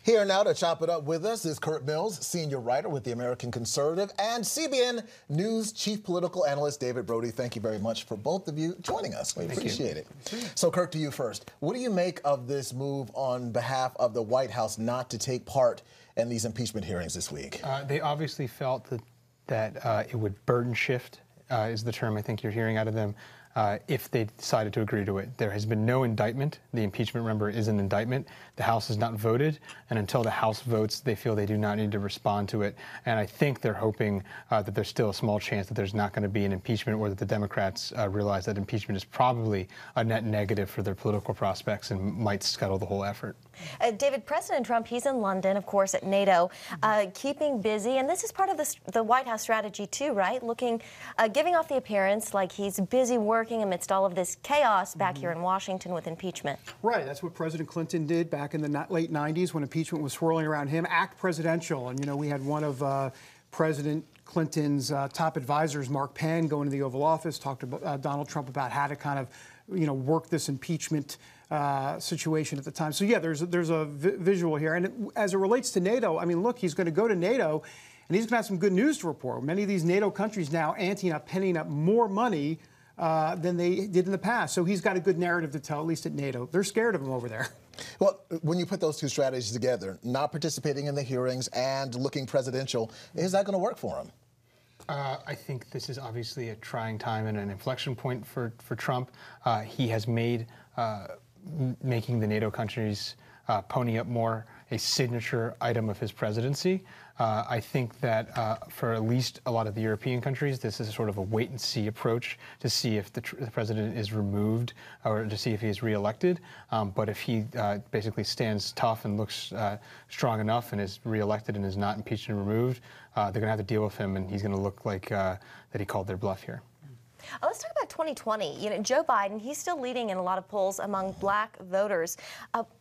Here now to chop it up with us is Kurt Mills, senior writer with the American Conservative, and CBN News chief political analyst David Brody. Thank you very much for both of you joining us. We appreciate it. So, Kurt, to you first. What do you make of this move on behalf of the White House not to take part in these impeachment hearings this week? They obviously felt that it would burden shift, is the term I think you're hearing out of them, if they decided to agree to it. There has been no indictment. The impeachment, remember, is an indictment. The House has not voted, and until the House votes, they feel they do not need to respond to it. And I think they're hoping that there's still a small chance that there's not going to be an impeachment, or that the Democrats realize that impeachment is probably a net negative for their political prospects and might scuttle the whole effort. David, President Trump, he's in London, of course, at NATO, keeping busy. And this is part of the White House strategy, too, right? Giving off the appearance like he's busy working amidst all of this chaos back here in Washington with impeachment. Right. That's what President Clinton did back in the late 90s when impeachment was swirling around him. Act presidential. And, you know, we had one of President Clinton's top advisors, Mark Penn, go into the Oval Office, talk to Donald Trump about how to kind of, you know, work this impeachment situation at the time. So, yeah, there's a visual here. And as it relates to NATO, I mean, look, he's going to go to NATO, and he's going to have some good news to report. Many of these NATO countries now anteing up, penning up more money than they did in the past. So he's got a good narrative to tell, at least at NATO. They're scared of him over there. Well, when you put those two strategies together, not participating in the hearings and looking presidential, is that going to work for him? I think this is obviously a trying time and an inflection point for Trump. He has made making the NATO countries pony up more a signature item of his presidency. I think that for at least a lot of the European countries, this is sort of a wait-and-see approach to see if the president is removed or to see if he is reelected. But if he basically stands tough and looks strong enough and is reelected and is not impeached and removed, they're going to have to deal with him, and he's going to look like that he called their bluff here. Let's talk about 2020. You know, Joe Biden, he's still leading in a lot of polls among black voters.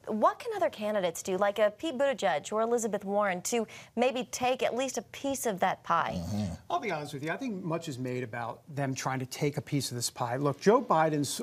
What can other candidates do, like Pete Buttigieg or Elizabeth Warren, to maybe take at least a piece of that pie? I'll be honest with you. I think much is made about them trying to take a piece of this pie. Look, Joe Biden's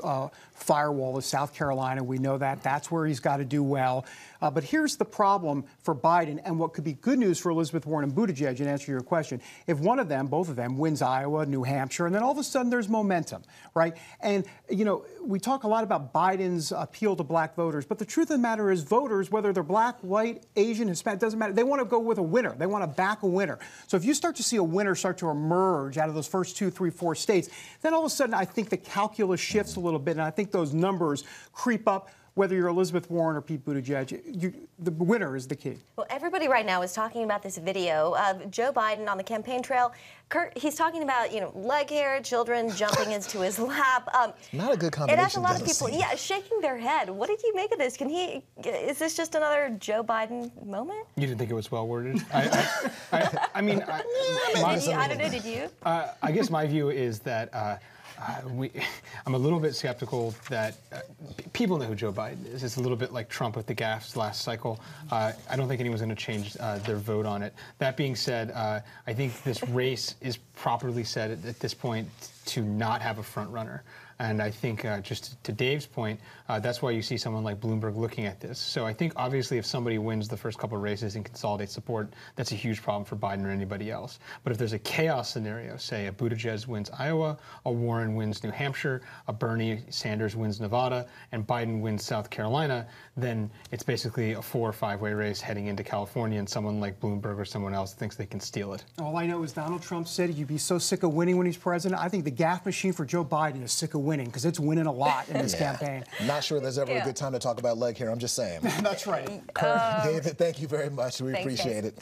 firewall is South Carolina. We know that. That's where he's got to do well. But here's the problem for Biden, and what could be good news for Elizabeth Warren and Buttigieg, in answer to your question. If one of them, both of them, wins Iowa, New Hampshire, and then all of a sudden there's momentum, right? And, you know, we talk a lot about Biden's appeal to black voters, but the truth of the matter is voters, whether they're black, white, Asian, Hispanic, doesn't matter. They want to go with a winner. They want to back a winner. So if you start to see a winner start to emerge out of those first 2, 3, 4 states, then all of a sudden I think the calculus shifts a little bit, and I think those numbers creep up. Whether you're Elizabeth Warren or Pete Buttigieg, the winner is the key. Well, everybody right now is talking about this video of Joe Biden on the campaign trail. Kurt, he's talking about, you know, leg hair, children jumping into his lap. Not a good combination. It has a lot of people, shaking their head. What did you make of this? Is this just another Joe Biden moment? You didn't think it was well worded? I mean, I don't know, did you? I guess my view is that I'm a little bit skeptical that people know who Joe Biden is. It's a little bit like Trump with the gaffes last cycle. I don't think anyone's going to change their vote on it. That being said, I think this race is properly set at this point to not have a front runner. And I think, just to Dave's point, that's why you see someone like Bloomberg looking at this. So I think, obviously, if somebody wins the first couple of races and consolidates support, that's a huge problem for Biden or anybody else. But if there's a chaos scenario, say a Buttigieg wins Iowa, a Warren wins New Hampshire, a Bernie Sanders wins Nevada, and Biden wins South Carolina, then it's basically a 4 or 5-way race heading into California, and someone like Bloomberg or someone else thinks they can steal it. All I know is Donald Trump said you'd be so sick of winning when he's president. I think the gaffe machine for Joe Biden is sick of winning, because it's winning a lot in this campaign. Not sure there's ever a good time to talk about leg hair. I'm just saying. That's right. David, thank you very much. We appreciate it.